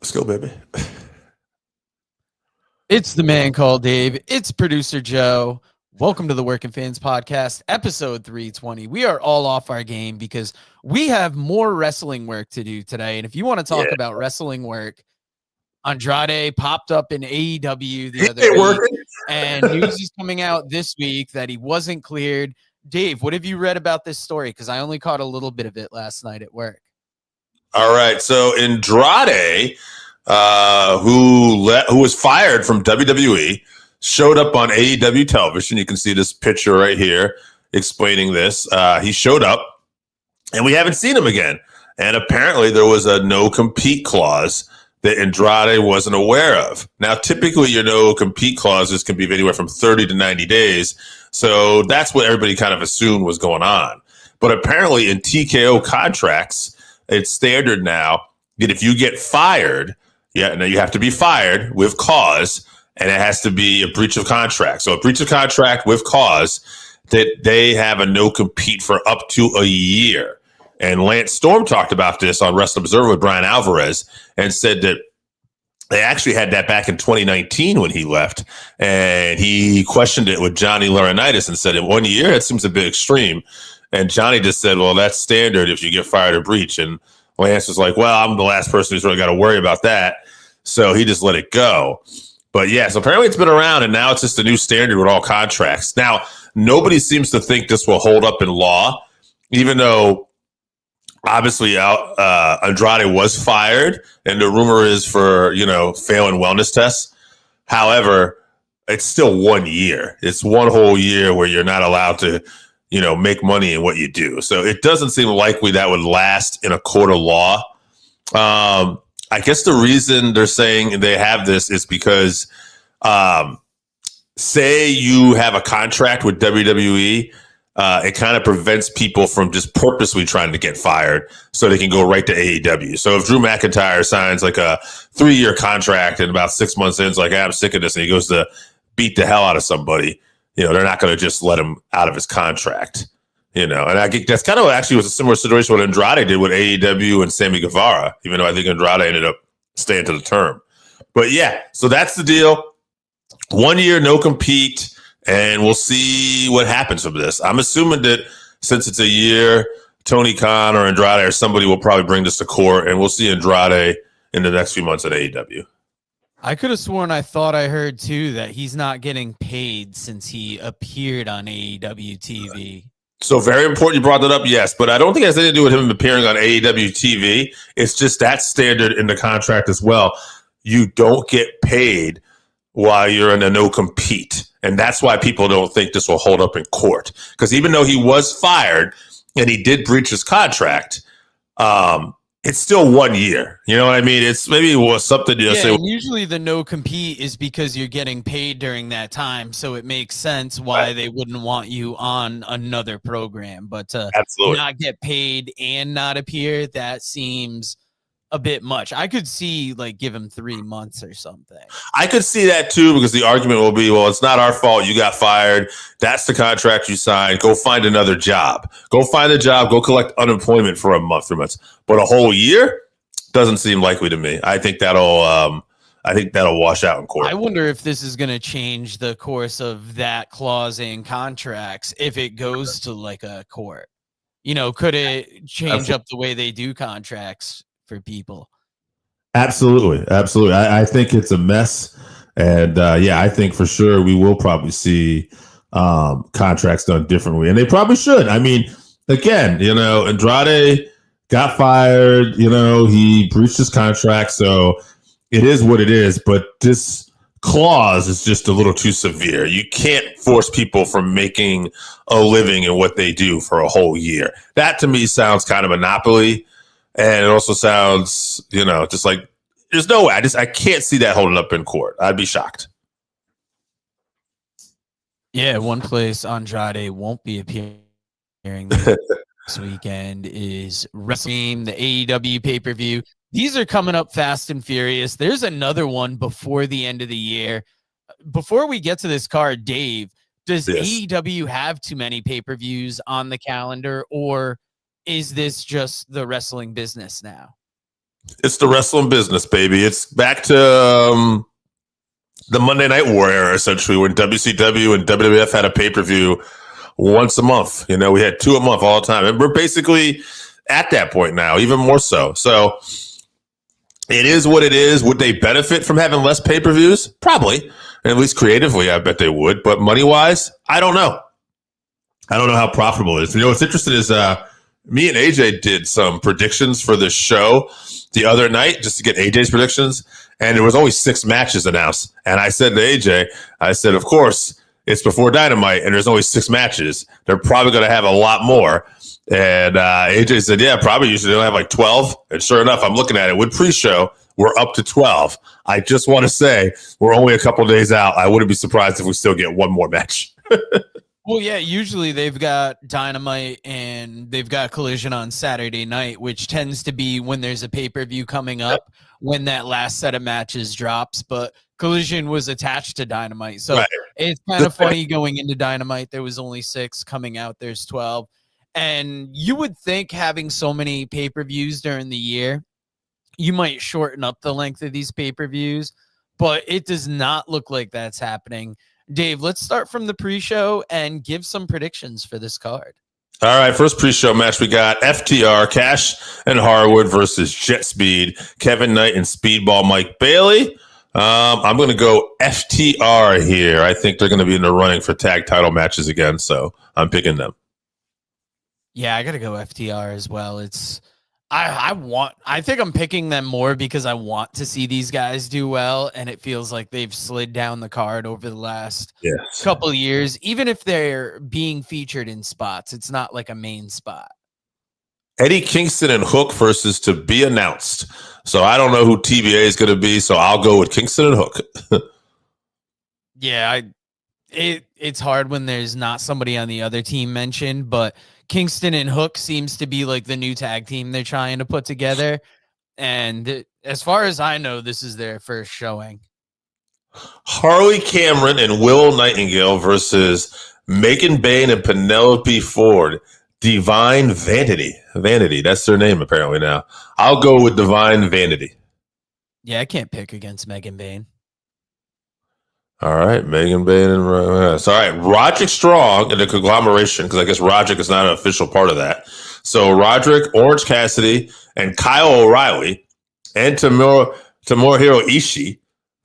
Let's go, baby. It's the man called Dave. It's producer Joe. Welcome to the Working Fans Podcast, episode 320. We are all off our game because we have more wrestling work to do today. And if you want to talk about wrestling work, Andrade popped up in AEW the other week, and news is coming out this week that he wasn't cleared. Dave, what have you read about this story? Because I only caught a little bit of it last night at work. All right, so Andrade, who was fired from WWE, showed up on AEW television. You can see this picture right here explaining this. He showed up, and we haven't seen him again. And apparently there was a no-compete clause that Andrade wasn't aware of. Now, typically your no-compete clauses can be anywhere from 30 to 90 days. So that's what everybody kind of assumed was going on. But apparently in TKO contracts, it's standard now that if you get fired, now you have to be fired with cause, and it has to be a breach of contract. So a breach of contract with cause, that they have a no-compete for up to a year. And Lance Storm talked about this on Wrestling Observer with Brian Alvarez and said that they actually had that back in 2019 when he left. And he questioned it with Johnny Laurinaitis and said, in 1 year, it seems a bit extreme. And Johnny just said, well, that's standard if you get fired or breach. And Lance was like, well, I'm the last person who's really got to worry about that. So he just let it go. But yeah, so apparently it's been around, and now it's just a new standard with all contracts. Now, nobody seems to think this will hold up in law, even though obviously Andrade was fired, and the rumor is for, failing wellness tests. However, it's still 1 year. It's one whole year where you're not allowed to make money in what you do. So it doesn't seem likely that would last in a court of law. I guess the reason they're saying they have this is because, say you have a contract with WWE, it kind of prevents people from just purposely trying to get fired so they can go right to AEW. So if Drew McIntyre signs like a 3-year contract and about 6 months in, it's like, I'm sick of this, and he goes to beat the hell out of somebody, they're not going to just let him out of his contract, and I think that's kind of actually was a similar situation what Andrade did with AEW and Sammy Guevara, even though I think Andrade ended up staying to the term. But yeah, so that's the deal. 1 year, no compete, and we'll see what happens from this. I'm assuming that since it's a year, Tony Khan or Andrade or somebody will probably bring this to court, and we'll see Andrade in the next few months at AEW. I could have sworn I thought I heard, too, that he's not getting paid since he appeared on AEW TV. So very important you brought that up, yes. But I don't think it has anything to do with him appearing on AEW TV. It's just that standard in the contract as well. You don't get paid while you're in a no-compete. And that's why people don't think this will hold up in court. Because even though he was fired and he did breach his contract, it's still 1 year. You know what I mean? It's maybe it was something you say. Usually the no compete is because you're getting paid during that time, so it makes sense why they wouldn't want you on another program. But to not get paid and not appear, that seems a bit much. I could see give him 3 months or something. I could see that too, because the argument will be, well, it's not our fault. You got fired. That's the contract you signed. Go find another job. Go find a job. Go collect unemployment for a month, 3 months. But a whole year doesn't seem likely to me. I think that'll wash out in court. I wonder if this is going to change the course of that clause in contracts if it goes to a court. Could it change up the way they do contracts for people? Absolutely. I think it's a mess. And I think for sure we will probably see contracts done differently. And they probably should. I mean, again, Andrade got fired, he breached his contract. So it is what it is. But this clause is just a little too severe. You can't force people from making a living in what they do for a whole year. That to me sounds kind of monopoly. And it also sounds, just like there's no way. I can't see that holding up in court. I'd be shocked. Yeah, one place Andrade won't be appearing this weekend is Wrestledream, the AEW pay-per-view. These are coming up fast and furious. There's another one before the end of the year. Before we get to this card, Dave, does AEW have too many pay-per-views on the calendar, or is this just the wrestling business now? It's the wrestling business, baby. It's back to the Monday Night War era, essentially, when WCW and WWF had a pay-per-view once a month. You know, we had 2 a month all the time. And we're basically at that point now, even more so. So it is what it is. Would they benefit from having less pay-per-views? Probably. At least creatively, I bet they would. But money-wise, I don't know. I don't know how profitable it is. You know, what's interesting is me and AJ did some predictions for the show the other night just to get AJ's predictions. And there was only 6 matches announced. And I said to AJ, I said, of course, it's before Dynamite and there's only 6 matches. They're probably going to have a lot more. And AJ said, yeah, probably usually they'll have like 12. And sure enough, I'm looking at it with pre-show. We're up to 12. I just want to say we're only a couple days out. I wouldn't be surprised if we still get one more match. Well, yeah, usually they've got Dynamite and they've got Collision on Saturday night, which tends to be when there's a pay-per-view coming up when that last set of matches drops. But Collision was attached to Dynamite. So It's kind of funny going into Dynamite. There was only 6 coming out. There's 12. And you would think having so many pay-per-views during the year, you might shorten up the length of these pay-per-views, but it does not look like that's happening. Dave, let's start from the pre-show and give some predictions for this card. All right, first pre-show match, we got FTR, Cash and Harwood versus Jet Speed, Kevin Knight and Speedball Mike Bailey. I'm going to go FTR here. I think they're going to be in the running for tag title matches again, so I'm picking them. Yeah, I got to go FTR as well. I think I'm picking them more because I want to see these guys do well, and it feels like they've slid down the card over the last couple of years. Even if they're being featured in spots, it's not like a main spot. Eddie Kingston and Hook versus to be announced. So I don't know who TBA is going to be, so I'll go with Kingston and Hook. Yeah, it's hard when there's not somebody on the other team mentioned, but Kingston and Hook seems to be like the new tag team they're trying to put together. And as far as I know, this is their first showing. Harley Cameron and Will Nightingale versus Megan Bain and Penelope Ford. Divine Vanity. Vanity, that's their name apparently now. I'll go with Divine Vanity. Yeah, I can't pick against Megan Bain. All right, Megan Bain and all right, Roderick Strong in the conglomeration, because I guess Roderick is not an official part of that. So Roderick, Orange Cassidy, and Kyle O'Reilly and Tomohiro Ishii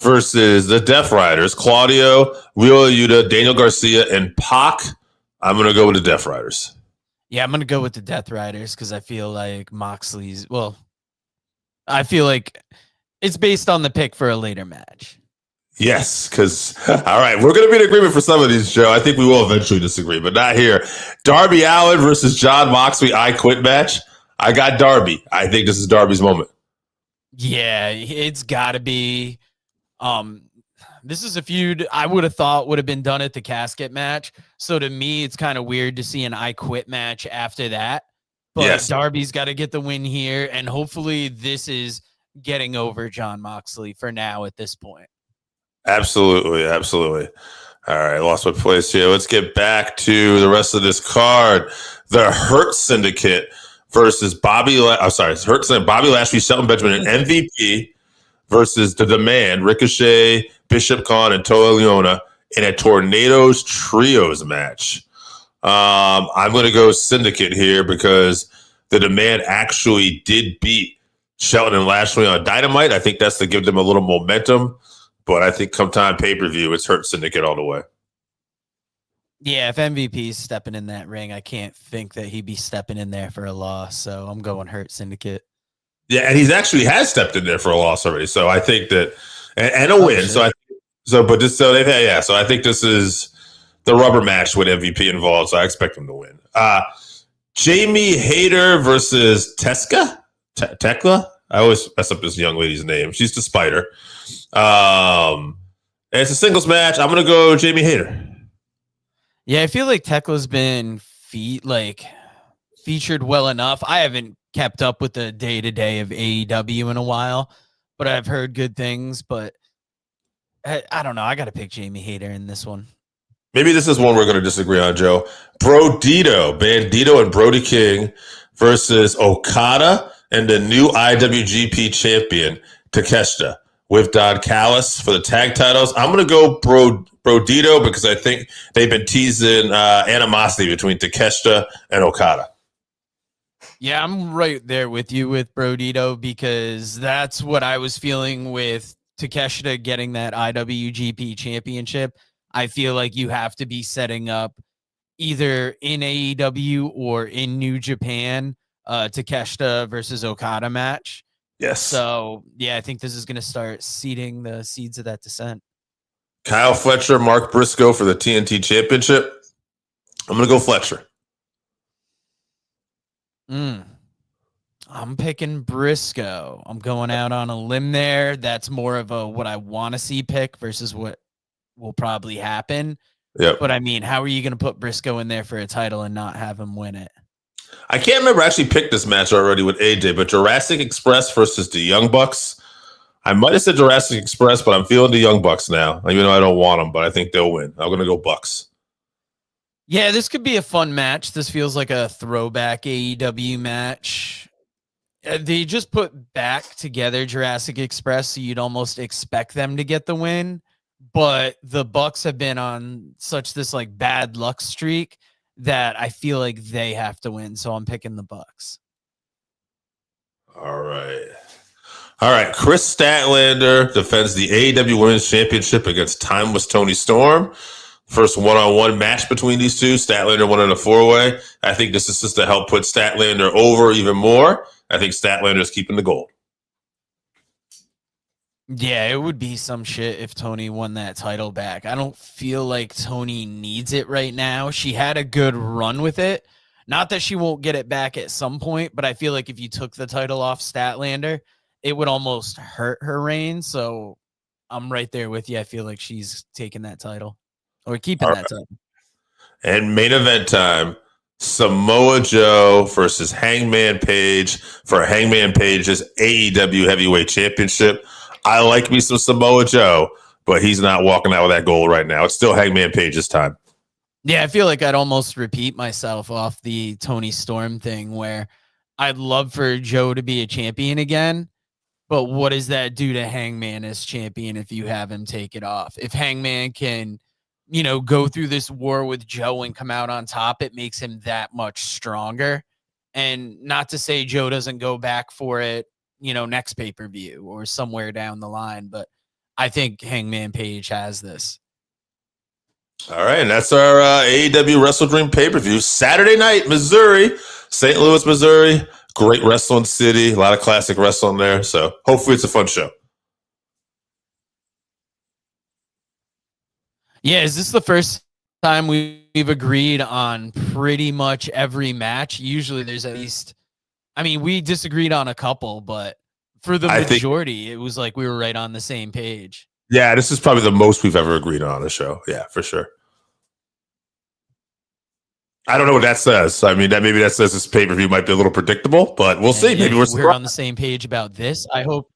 versus the Death Riders, Claudio, Wheeler Yuta, Daniel Garcia, and Pac. I'm going to go with the Death Riders. Yeah, I'm going to go with the Death Riders because I feel like I feel like it's based on the pick for a later match. Yes, because, all right, we're going to be in agreement for some of these, Joe. I think we will eventually disagree, but not here. Darby Allin versus John Moxley, I Quit match. I got Darby. I think this is Darby's moment. Yeah, it's got to be. This is a feud I would have thought would have been done at the casket match. So to me, it's kind of weird to see an I Quit match after that. But yes, Darby's got to get the win here, and hopefully this is getting over John Moxley for now at this point. Absolutely. All right, lost my place here. Let's get back to the rest of this card. The Hurt Syndicate versus Bobby Lashley, Shelton Benjamin, and MVP versus The Demand, Ricochet, Bishop Khan, and Toa Leona in a Tornadoes Trios match. I'm going to go Syndicate here because The Demand actually did beat Shelton and Lashley on Dynamite. I think that's to give them a little momentum. But I think come time pay-per-view, it's Hurt Syndicate all the way. Yeah, if MVP's stepping in that ring, I can't think that he'd be stepping in there for a loss. So I'm going Hurt Syndicate. Yeah, and he's actually has stepped in there for a loss already. So I think that and a win. Shit. So I think this is the rubber match with MVP involved. So I expect him to win. Jamie Hayter versus Tekla. I always mess up this young lady's name. She's the Spider. And it's a singles match. I'm going to go Jamie Hayter. Yeah, I feel like Tekla's been featured well enough. I haven't kept up with the day-to-day of AEW in a while, but I've heard good things. But I don't know. I got to pick Jamie Hayter in this one. Maybe this is one we're going to disagree on, Joe. Bandito and Brody King versus Okada and the new IWGP champion, Takeshita, with Don Callis for the tag titles. I'm going to go Brodito because I think they've been teasing animosity between Takeshita and Okada. Yeah, I'm right there with you with Brodito because that's what I was feeling with Takeshita getting that IWGP championship. I feel like you have to be setting up either in AEW or in New Japan Takeshita versus Okada match. Yes. So, yeah, I think this is going to start seeding the seeds of that descent. Kyle Fletcher, Mark Briscoe for the TNT Championship. I'm going to go Fletcher. I'm picking Briscoe. I'm going out on a limb there. That's more of a what I want to see pick versus what will probably happen. Yep. But, I mean, how are you going to put Briscoe in there for a title and not have him win it? I can't remember. I actually picked this match already with AJ, but Jurassic Express versus the Young Bucks. I might have said Jurassic Express, but I'm feeling the Young Bucks now. Even though I don't want them, but I think they'll win. I'm going to go Bucks. Yeah, this could be a fun match. This feels like a throwback AEW match. They just put back together Jurassic Express, so you'd almost expect them to get the win. But the Bucks have been on such this like bad luck streak that I feel like they have to win. So I'm picking the Bucks. All right. Chris Statlander defends the AEW Women's Championship against Timeless Tony Storm. First one-on-one match between these two. Statlander won in a 4-way. I think this is just to help put Statlander over even more. I think Statlander is keeping the gold. Yeah, it would be some shit if Tony won that title back. I don't feel like Tony needs it right now. She had a good run with it. Not that she won't get it back at some point, but I feel like if you took the title off Statlander, it would almost hurt her reign. So I'm right there with you. I feel like she's taking that title or keeping that title. And main event time, Samoa Joe versus Hangman Page for Hangman Page's AEW Heavyweight Championship. I like me some Samoa Joe, but he's not walking out with that gold right now. It's still Hangman Page's time. Yeah, I feel like I'd almost repeat myself off the Tony Storm thing where I'd love for Joe to be a champion again, but what does that do to Hangman as champion if you have him take it off? If Hangman can, go through this war with Joe and come out on top, it makes him that much stronger. And not to say Joe doesn't go back for it, next pay-per-view or somewhere down the line, but I think Hangman Page has this. All right, and that's our AEW Wrestledream pay-per-view. Saturday night, Missouri, St. Louis, Missouri. Great wrestling city. A lot of classic wrestling there. So hopefully it's a fun show. Yeah, is this the first time we've agreed on pretty much every match? Usually there's at least, we disagreed on a couple, but for the majority, it was like we were right on the same page. Yeah, this is probably the most we've ever agreed on a show. Yeah, for sure. I don't know what that says. Maybe that says this pay-per-view might be a little predictable, but we'll see. Maybe we're on the same page about this. I hope.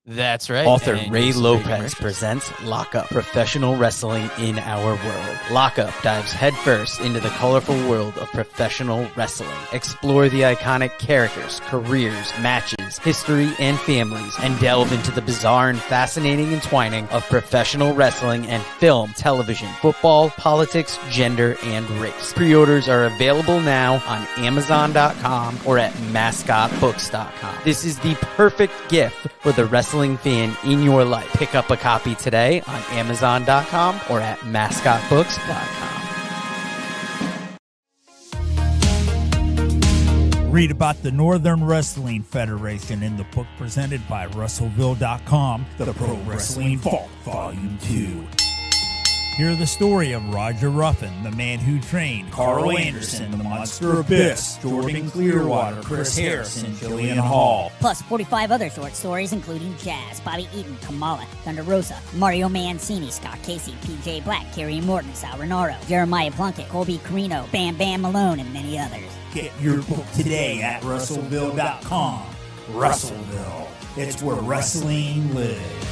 That's right. Author Ray Lopez presents Lockup, professional wrestling in our world. Lockup dives headfirst into the colorful world of professional wrestling. Explore the iconic characters, careers, matches, history, and families, and delve into the bizarre and fascinating entwining of professional wrestling and film, television, football, politics, gender, and race. Pre-orders are available now on Amazon.com or at MascotBooks.com. This is the perfect gift for the wrestling fan in your life. Pick up a copy today on Amazon.com or at MascotBooks.com. Read about the Northern Wrestling Federation in the book presented by Russellville.com, The Pro Wrestling Vault, Volume 2. Hear the story of Roger Ruffin, the man who trained Carl Anderson, the Monster Abyss, Jordan Clearwater, Chris Harris, and Jillian Hall. Plus 45 other short stories including Jazz, Bobby Eaton, Kamala, Thunder Rosa, Mario Mancini, Scott Casey, PJ Black, Kerry Morton, Sal Renaro, Jeremiah Plunkett, Colby Carino, Bam Bam Malone, and many others. Get your book today at Russellville.com. Russellville. It's where wrestling lives.